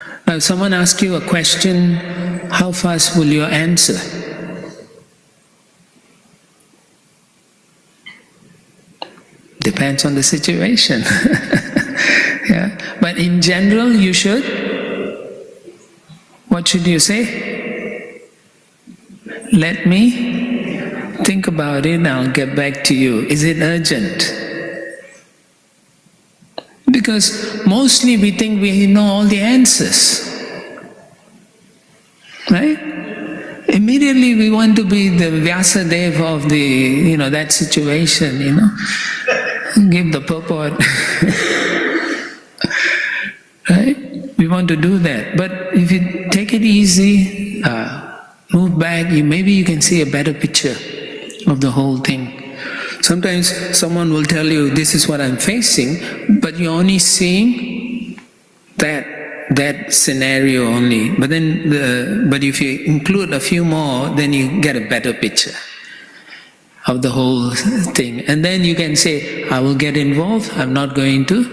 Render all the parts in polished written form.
Now, if someone asks you a question, how fast will you answer? Depends on the situation. Yeah. But in general, you should. What should you say? Let me think about it and I'll get back to you. Is it urgent? Because mostly we think we know all the answers. Right? Immediately we want to be the Vyasadeva of the, that situation, Give the purport. Right? We want to do that. But if you take it easy, move back, maybe you can see a better picture of the whole thing. Sometimes someone will tell you, this is what I'm facing, but you're only seeing that scenario only. But then, but if you include a few more, then you get a better picture of the whole thing. And then you can say, I will get involved, I'm not going to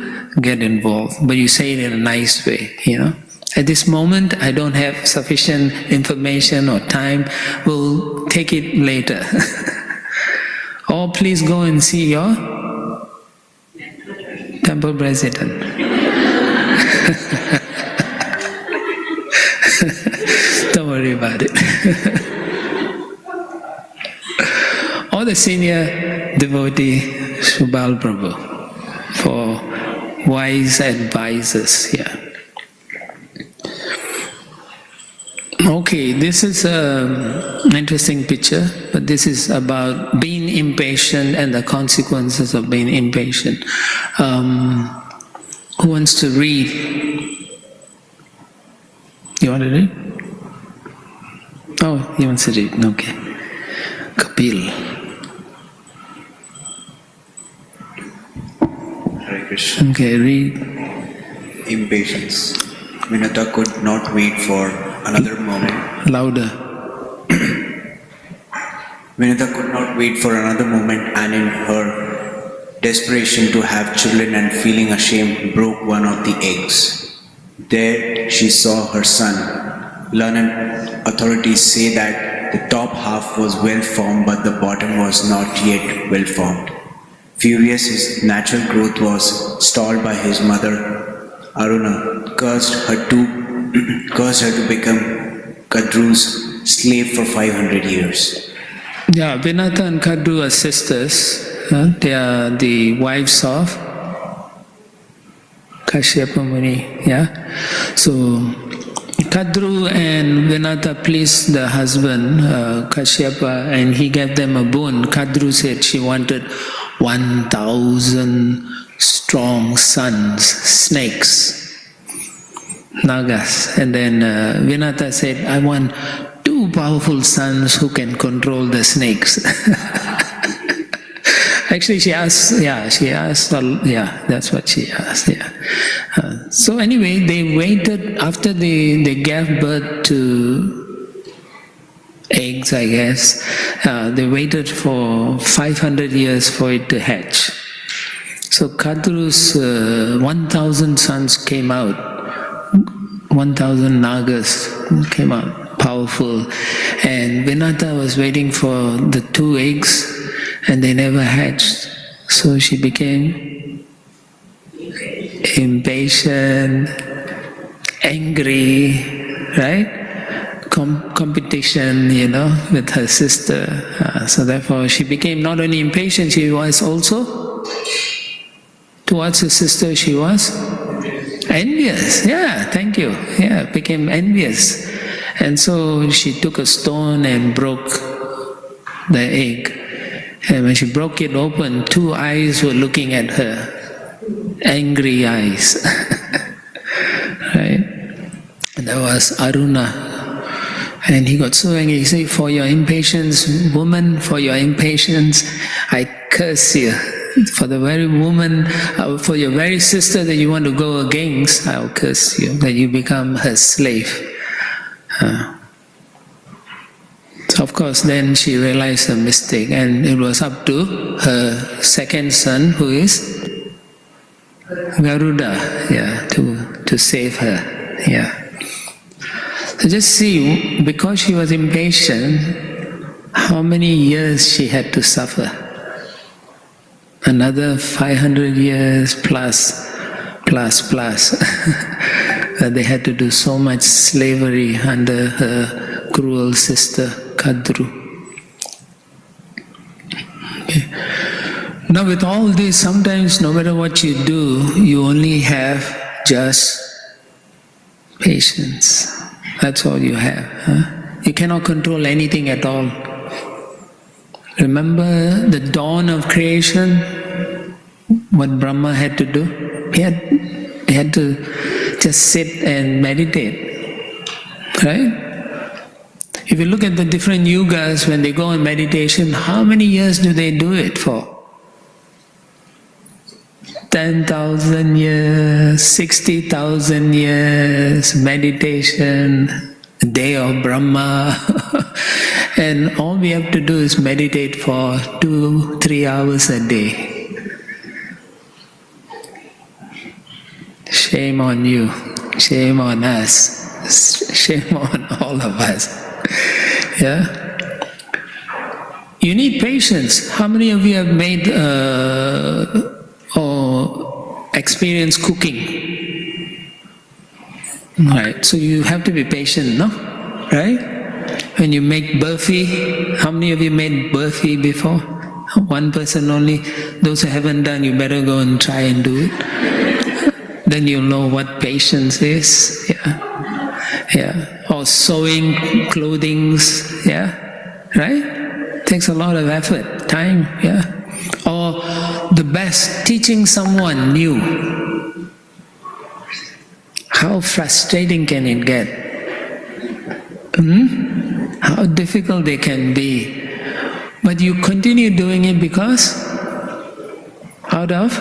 get involved. But you say it in a nice way, At this moment, I don't have sufficient information or time, we'll take it later. Or please go and see your temple president. Don't worry about it. Or the senior devotee, Subal Prabhu, for wise advisors here. Okay, this is an interesting picture, but this is about being impatient and the consequences of being impatient. Who wants to read? You want to read? Oh, he wants to read, okay. Kapil. Hare Krishna. Okay, read. Impatience. Vinata could not wait for another moment. Louder. Vinata could not wait for another moment, and in her desperation to have children and feeling ashamed, broke one of the eggs. There she saw her son. Learned authorities say that the top half was well formed, but the bottom was not yet well formed. Furious, his natural growth was stalled by his mother. Aruna cursed her to become Kadru's slave for 500 years. Yeah, Vinata and Kadru are sisters. They are the wives of Kashyapa Muni. Yeah, so Kadru and Vinata pleased the husband Kashyapa, and he gave them a boon. Kadru said she wanted 1,000 strong sons, snakes, nagas. And then Vinata said, I want 2 powerful sons who can control the snakes. Actually, that's what she asked, so anyway, they waited, after they gave birth to eggs, I guess, they waited for 500 years for it to hatch. So Kadru's 1,000 sons came out, 1,000 nagas came out, powerful. And Vinata was waiting for the 2 eggs, and they never hatched. So she became impatient, angry, right? Competition, with her sister. So therefore she became not only impatient, she was also, towards her sister she was envious. Yeah, thank you. Yeah, became envious. And so she took a stone and broke the egg. And when she broke it open, 2 eyes were looking at her, angry eyes. Right? And that was Aruna. And he got so angry, he said, for your impatience, woman, for your impatience, I curse you. For the very woman, for your very sister that you want to go against, I'll curse you, that you become her slave. So of course, then she realized her mistake, and it was up to her second son, who is Garuda, to save her. Yeah. So just see, because she was impatient, how many years she had to suffer. Another 500 years plus. They had to do so much slavery under her cruel sister Kadru. Okay. Now with all this, sometimes no matter what you do, you only have just patience. That's all you have. You cannot control anything at all. Remember the dawn of creation? What Brahma had to do? He had to just sit and meditate. Right? If you look at the different yugas, when they go on meditation, how many years do they do it for? 10,000 years, 60,000 years, meditation, day of Brahma. And all we have to do is meditate for 2-3 hours a day. Shame on you, shame on us, shame on all of us. Yeah? You need patience. How many of you have made or experienced cooking? Right, so you have to be patient, no? Right? When you make burfi, how many of you made burfi before? One person only. Those who haven't done, you better go and try and do it. Then you'll know what patience is. Yeah. Or sewing clothings. Yeah. Right? Takes a lot of effort, time. Yeah. Or the best, teaching someone new. How frustrating can it get? How difficult they can be. But you continue doing it because out of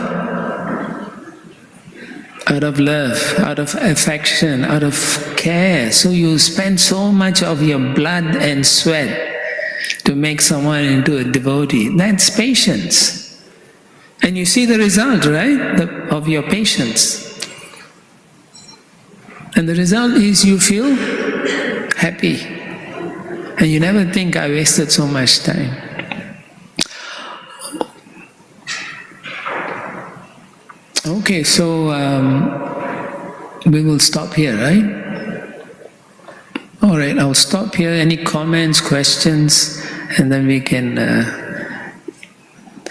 love, out of affection, out of care. So you spend so much of your blood and sweat to make someone into a devotee. That's patience. And you see the result, right, of your patience. And the result is you feel happy. And you never think, I wasted so much time. Okay, so we will stop here, right? All right, I'll stop here. Any comments, questions, and then we can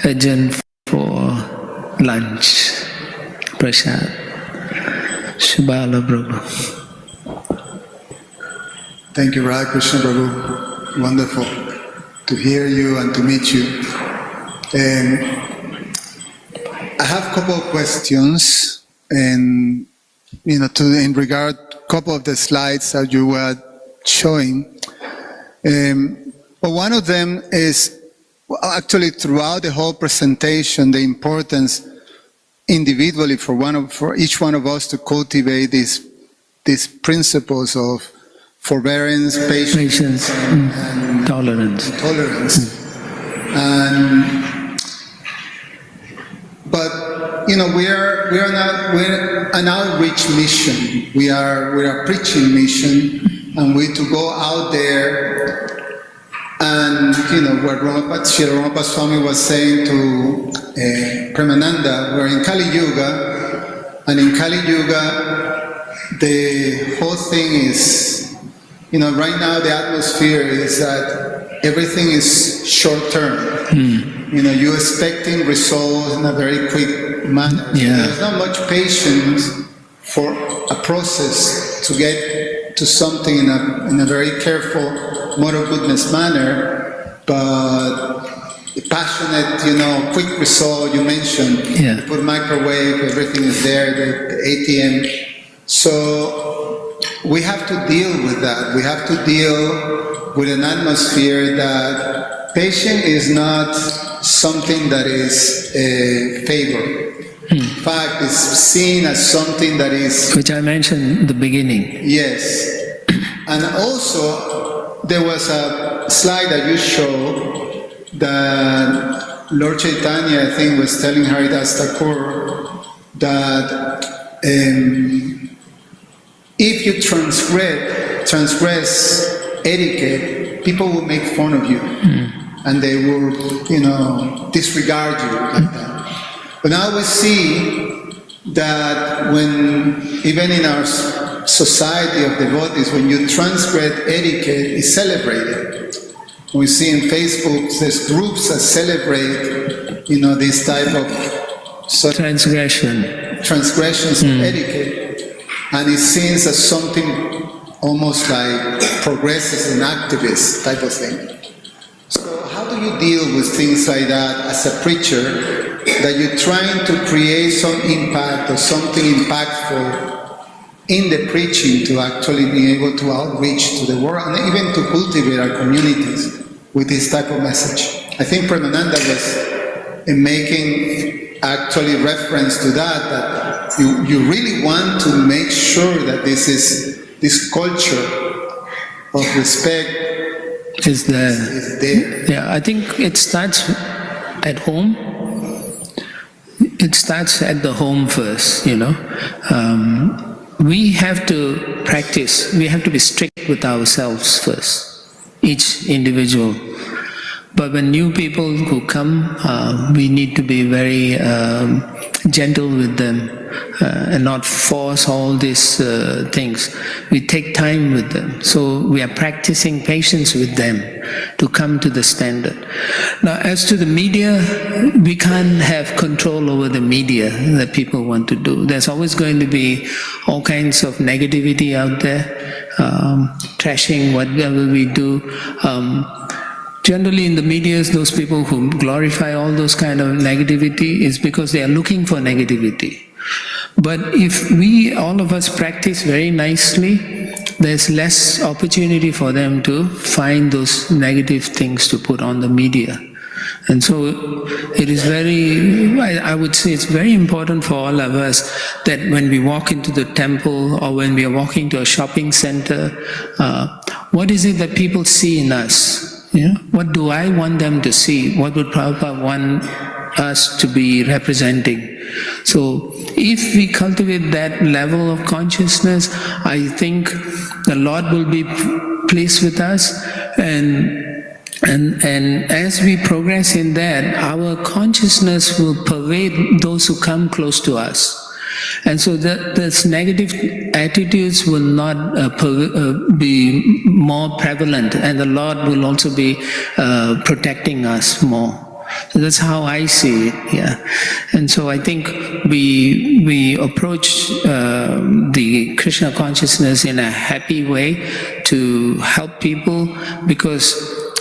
adjourn for lunch. Prasad. Shubhala Prabhu. Thank you, Radha Krishna Prabhu. Wonderful to hear you and to meet you. I have a couple of questions, and in regard a couple of the slides that you were showing. But one of them is actually throughout the whole presentation, the importance individually for each one of us to cultivate these principles of forbearance, patience, and tolerance. But we're an outreach mission. We are a preaching mission, and we to go out there. And what Srila Ramapa Swami was saying to Premananda, we're in Kali Yuga, and in Kali Yuga, the whole thing is, right now the atmosphere is that everything is short term. You're expecting results in a very quick manner. Yeah. There's not much patience for a process to get to something in a very careful, mode of goodness manner, but passionate, quick result you mentioned. Yeah. You put a microwave, everything is there, the ATM. So we have to deal with that. We have to deal with an atmosphere that patience is not something that is favored. In fact, it's seen as something that is... Which I mentioned in the beginning. Yes. And also, there was a slide that you showed that Lord Chaitanya, I think, was telling Haridas Thakur that if you transgress etiquette, people will make fun of you, and they will, disregard you like that. But now we see that when, even in our society of devotees, when you transgress etiquette, it's celebrated. We see in Facebook, there's groups that celebrate, this type of transgressions of etiquette, and it's seen as something almost like progressive and activist type of thing. So how do you deal with things like that as a preacher, that you're trying to create some impact or something impactful in the preaching to actually be able to outreach to the world and even to cultivate our communities with this type of message? I think Premananda was making actually reference to that you really want to make sure that this culture of respect is there. Is there. Yeah, I think it starts at home. It starts at the home first, we have to practice, we have to be strict with ourselves first, each individual. But when new people who come, we need to be very gentle with them and not force all these things. We take time with them. So we are practicing patience with them to come to the standard. Now, as to the media, we can't have control over the media that people want to do. There's always going to be all kinds of negativity out there, trashing whatever we do. Generally in the media, those people who glorify all those kind of negativity is because they are looking for negativity. But if we, all of us, practice very nicely, there's less opportunity for them to find those negative things to put on the media. And so it is very, I would say it's very important for all of us that when we walk into the temple or when we are walking to a shopping center, what is it that people see in us? What do I want them to see? What would Prabhupada want us to be representing? So if we cultivate that level of consciousness, I think the Lord will be pleased with us, and as we progress in that, our consciousness will pervade those who come close to us. And so those negative attitudes will not be more prevalent, and the Lord will also be protecting us more. So that's how I see it, yeah. And so I think we approach the Krishna consciousness in a happy way to help people, because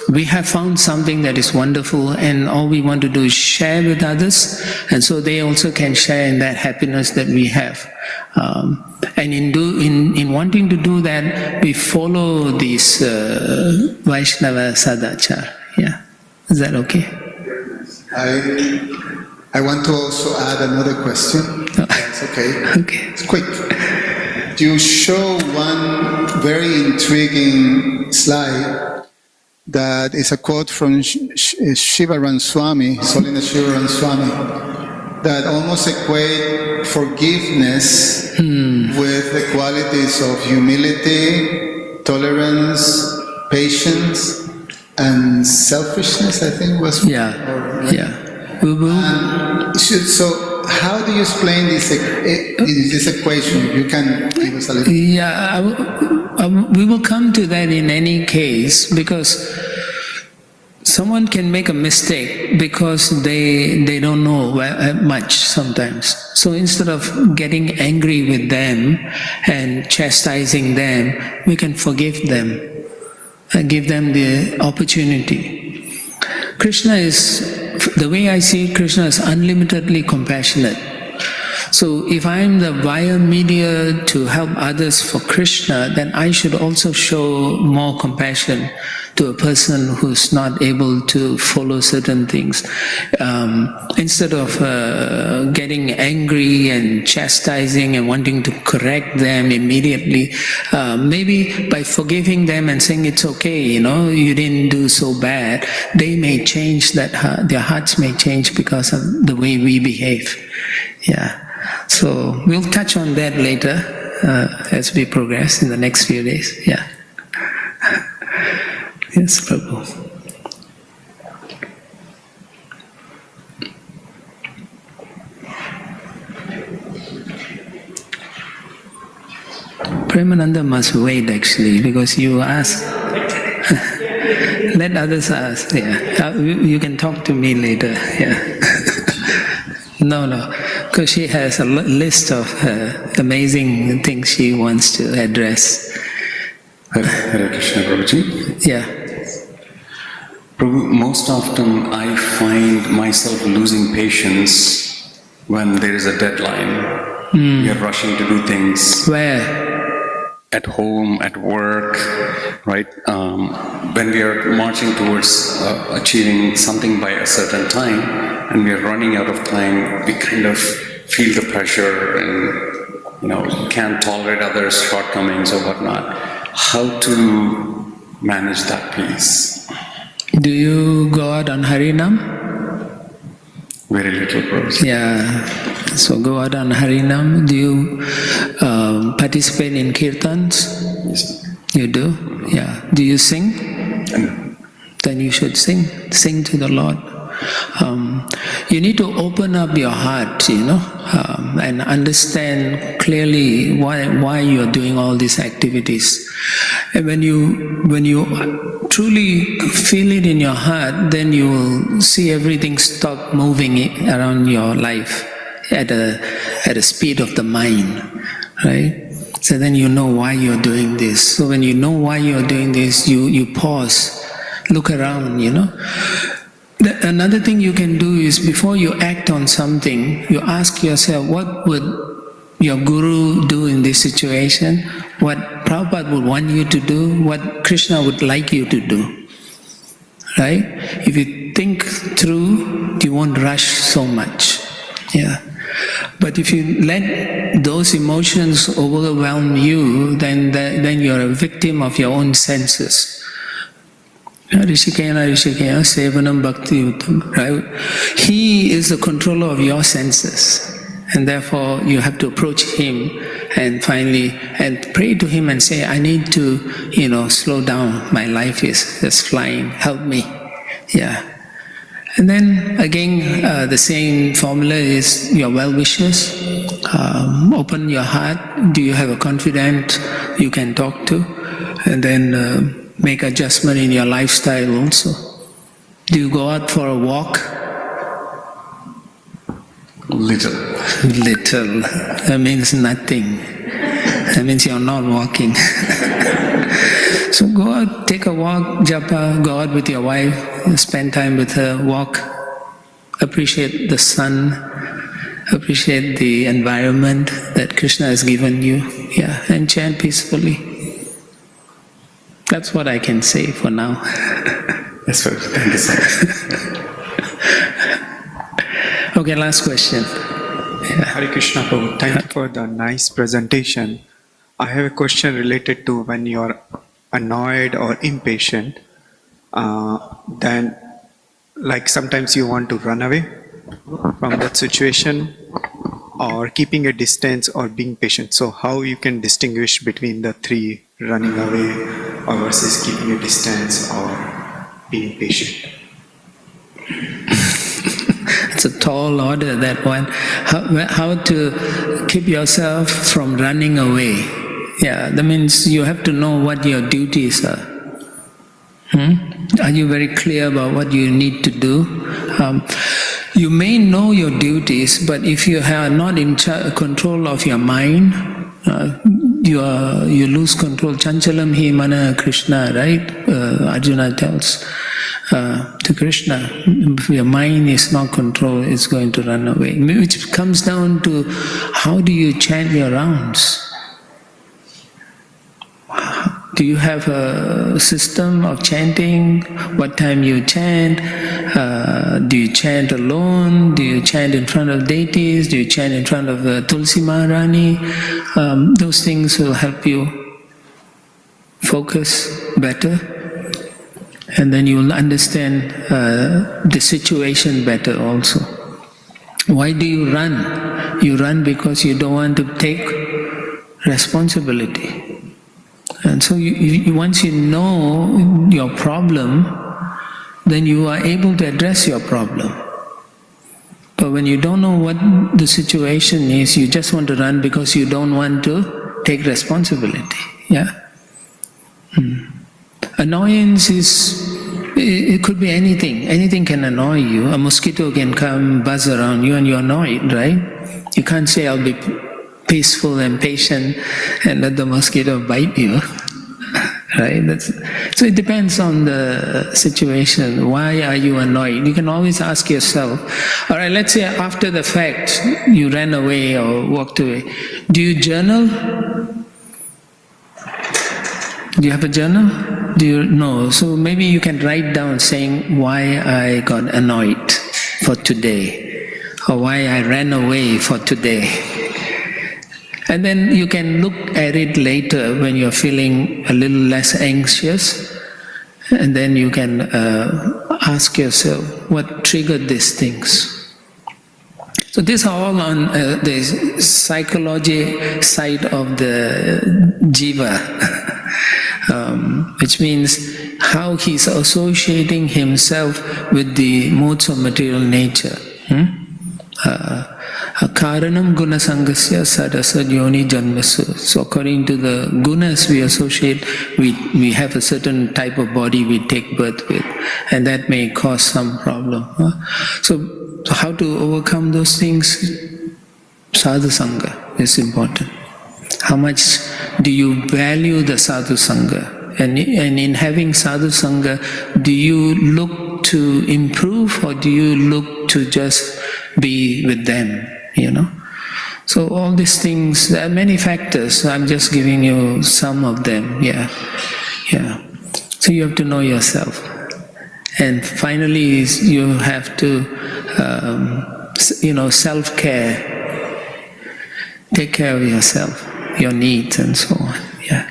we have found something that is wonderful, and all we want to do is share with others, and so they also can share in that happiness that we have. And in wanting to do that, we follow this Vaishnava Sadachar. Yeah, is that okay? I want to also add another question. That's okay. Okay. It's quick. You show one very intriguing slide that is a quote from Shivaran Swami, His Holiness Shivaran Swami, that almost equate forgiveness with the qualities of humility, tolerance, patience, and selfishness, I think was. Yeah. So how do you explain this equation? You can give us a little. Yeah, we will come to that in any case, because someone can make a mistake because they don't know much sometimes. So instead of getting angry with them and chastising them, we can forgive them and give them the opportunity. Krishna is, the way I see it, Krishna is unlimitedly compassionate. So if I'm the via media to help others for Krishna, then I should also show more compassion to a person who's not able to follow certain things. Instead of getting angry and chastising and wanting to correct them immediately, maybe by forgiving them and saying it's okay, you didn't do so bad, they may change, their hearts may change because of the way we behave. Yeah. So we'll touch on that later. as we progress in the next few days. Yeah. Yes, Prabhu. Premananda must wait actually, because you ask. Let others ask. Yeah, you can talk to me later. Yeah. No, because she has a list of amazing things she wants to address. Hare Krishna, Prabhuji. Yeah. Prabhu, most often I find myself losing patience when there is a deadline. We are rushing to do things. Where? At home, at work, right? When we are marching towards achieving something by a certain time and we are running out of time, we kind of feel the pressure and, can't tolerate others' shortcomings or whatnot. How to manage that piece? Do you go out on Harinam? Very little, Prabhupada. Yeah. So go out on Harinam. Do you participate in kirtans? Yes. You do? Yeah. Do you sing? And Then you should sing. Sing to the Lord. You need to open up your heart, and understand clearly why you are doing all these activities. And when you truly feel it in your heart, then you will see everything stop moving around your life at a speed of the mind, right? So then you know why you're doing this. So when you know why you're doing this, you pause, look around, Another thing you can do is, before you act on something, you ask yourself, what would your guru do in this situation? What Prabhupada would want you to do? What Krishna would like you to do? Right? If you think through, you won't rush so much. Yeah. But if you let those emotions overwhelm you, then you're a victim of your own senses. Rishikena, Sevanam Bhakti Uttam, right? He is the controller of your senses, and therefore you have to approach him and pray to him and say, I need to, slow down. My life is just flying. Help me. Yeah. And then again, the same formula is your well-wishers. Open your heart. Do you have a confidant you can talk to? And then make adjustment in your lifestyle also. Do you go out for a walk? little. Little. That means nothing. That means you're not walking. So go out, take a walk, japa, go out with your wife, spend time with her, walk, appreciate the sun, appreciate the environment that Krishna has given you, and chant peacefully. That's what I can say for now. Yes, sir. Thank you, sir. Okay, last question. Hare Krishna Prabhu, thank you for the nice presentation. I have a question related to when you are annoyed or impatient, then like sometimes you want to run away from that situation, or keeping a distance or being patient. So how you can distinguish between the three, running away or versus keeping a distance or being patient? It's a tall order, that one. How to keep yourself from running away. Yeah, that means you have to know what your duties are. Are you very clear about what you need to do? You may know your duties, but if you are not in control of your mind, you lose control. Chanchalam hi mana Krishna, right? Arjuna tells to Krishna, if your mind is not controlled, it's going to run away. Which comes down to, how do you chant your rounds? Do you have a system of chanting? What time you chant? Do you chant alone? Do you chant in front of deities? Do you chant in front of Tulsi Maharani? Those things will help you focus better, and then you will understand the situation better also. Why do you run? You run because you don't want to take responsibility. And so once you know your problem, then you are able to address your problem. But when you don't know what the situation is, you just want to run because you don't want to take responsibility. Yeah. Annoyance is, it could be anything. Anything can annoy you. A mosquito can come buzz around you and you're annoyed, right? You can't say, I'll be peaceful and patient and let the mosquito bite you. Right? So it depends on the situation. Why are you annoyed? You can always ask yourself, all right, let's say after the fact, you ran away or walked away. Do you journal? Do you have a journal? Do you know? So maybe you can write down saying why I got annoyed for today, or why I ran away for today. And then you can look at it later when you're feeling a little less anxious, and then you can ask yourself, what triggered these things? So these are all on the psychology side of the jiva, which means how he's associating himself with the modes of material nature. Karanam guna sangasya sadasa yoni janmasu. So according to the gunas we associate, we have a certain type of body we take birth with, and that may cause some problem. So how to overcome those things? Sadhu Sangha is important. How much do you value the Sadhu Sangha? And in having Sadhu Sangha, do you look to improve or do you look to just be with them, you know? So all these things, there are many factors. I'm just giving you some of them, yeah. So you have to know yourself. And finally, you have to, self-care. Take care of yourself, your needs and so on, yeah.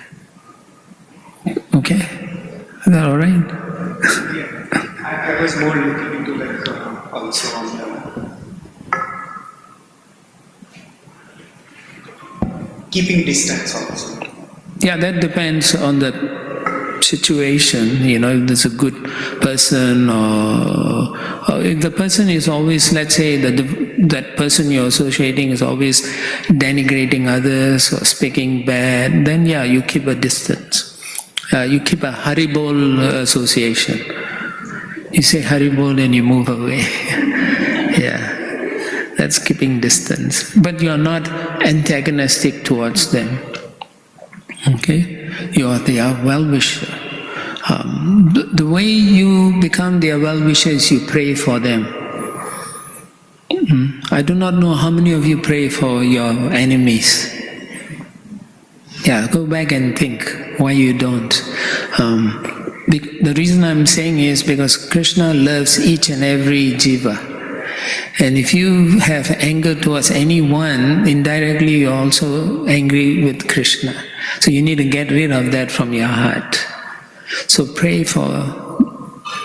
Okay? Is that all right? I was more looking into also on the keeping distance also. Yeah, that depends on the situation, if there's a good person or if the person is always, let's say that person you're associating is always denigrating others or speaking bad, then yeah, you keep a distance. You keep a Haribol association. You say Haribol and you move away. Yeah, that's keeping distance. But you're not antagonistic towards them. Okay? You are their well-wisher. The way you become their well-wisher is you pray for them. I do not know how many of you pray for your enemies. Yeah, go back and think why you don't. The reason I'm saying is because Krishna loves each and every jiva. And if you have anger towards anyone, indirectly you're also angry with Krishna. So you need to get rid of that from your heart. So pray for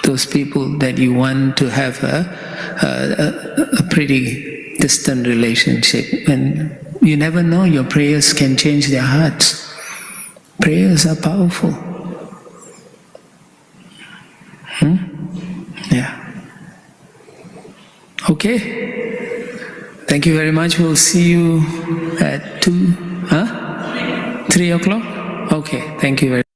those people that you want to have a pretty distant relationship. And you never know, your prayers can change their hearts. Prayers are powerful. Yeah. Okay? Thank you very much. We'll see you at 3 o'clock? Okay, thank you very much.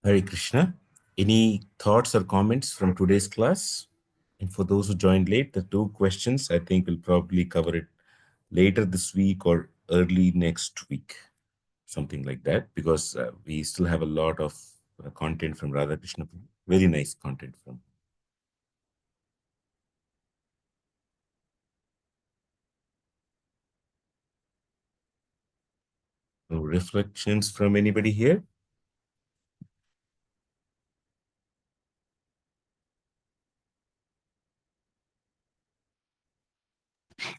Hare Krishna. Any thoughts or comments from today's class? And for those who joined late, the 2 questions, I think we'll probably cover it later this week or early next week, something like that, because we still have a lot of content from Radha Krishna. Very nice content from. No reflections from anybody here?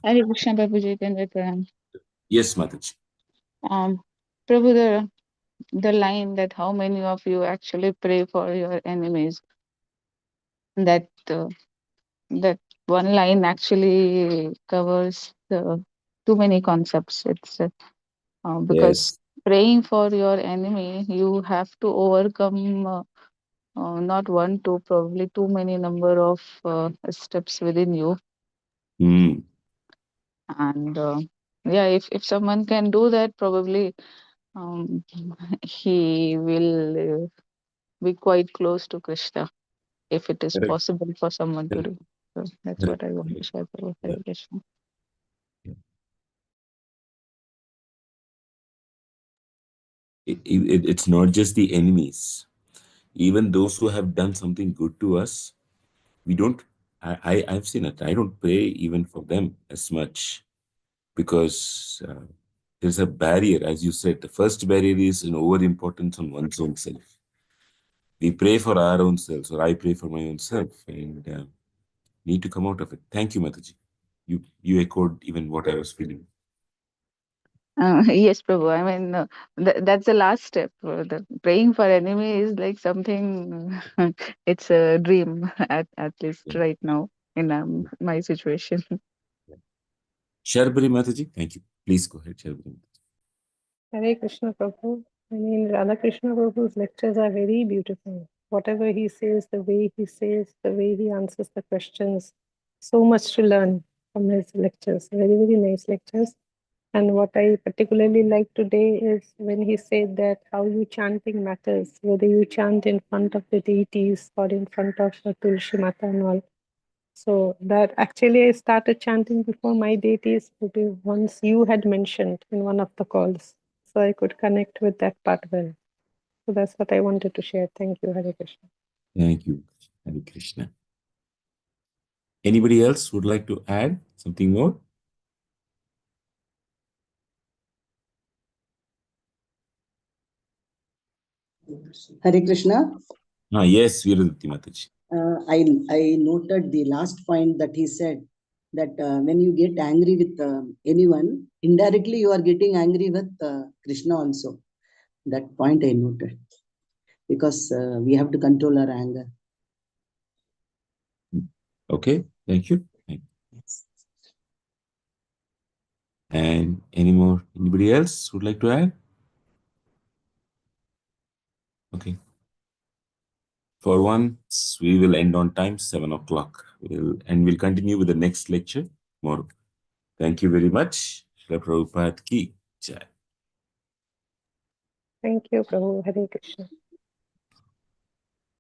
Hare Krishna, Prabhu Jitendra Karan. Yes, Mataji. Prabhu, the line that how many of you actually pray for your enemies, that that one line actually covers too many concepts. It's because Yes. praying for your enemy, you have to overcome not one, two, probably too many number of steps within you. Mm. And yeah, if someone can do that, probably um, he will be quite close to Krishna if it is Correct. possible for someone to Correct. do. So that's Correct. what I want to Correct. share. Prabhu. Yeah. Hare Krishna. Yeah. It's not just the enemies. Even those who have done something good to us, we don't. I've seen it. I don't pray even for them as much because there's a barrier, as you said. The first barrier is an over importance on one's own self. We pray for our own selves, or I pray for my own self, and need to come out of it. Thank you, Mataji. You echoed even what I was feeling. Yes, Prabhu. I mean, that's the last step. The praying for enemy is like something. It's a dream at least Yeah. right now in my situation. Sharbari Mataji, thank you. Please go ahead, Sharbari. Hare Krishna Prabhu. I mean, Radha Krishna Prabhu's lectures are very beautiful. Whatever he says, the way he says, the way he answers the questions, so much to learn from his lectures. Very, very nice lectures. And what I particularly like today is when he said that how you chanting matters, whether you chant in front of the deities or in front of the Tulsi Mata and all. So that actually I started chanting before my deities, because once you had mentioned in one of the calls. So I could connect with that part well. So that's what I wanted to share. Thank you, Hare Krishna. Thank you, Hare Krishna. Anybody else would like to add something more? Hare Krishna. Yes, Veeradatti Mataji. I noted the last point that he said that when you get angry with anyone, indirectly you are getting angry with Krishna also. That point I noted because we have to control our anger. Okay, thank you. And anybody else would like to add? Okay. For once, we will end on time, 7 o'clock. We'll continue with the next lecture tomorrow. Thank you very much. Shri Prabhupada ki jai. Thank you, Prabhu. Hare Krishna.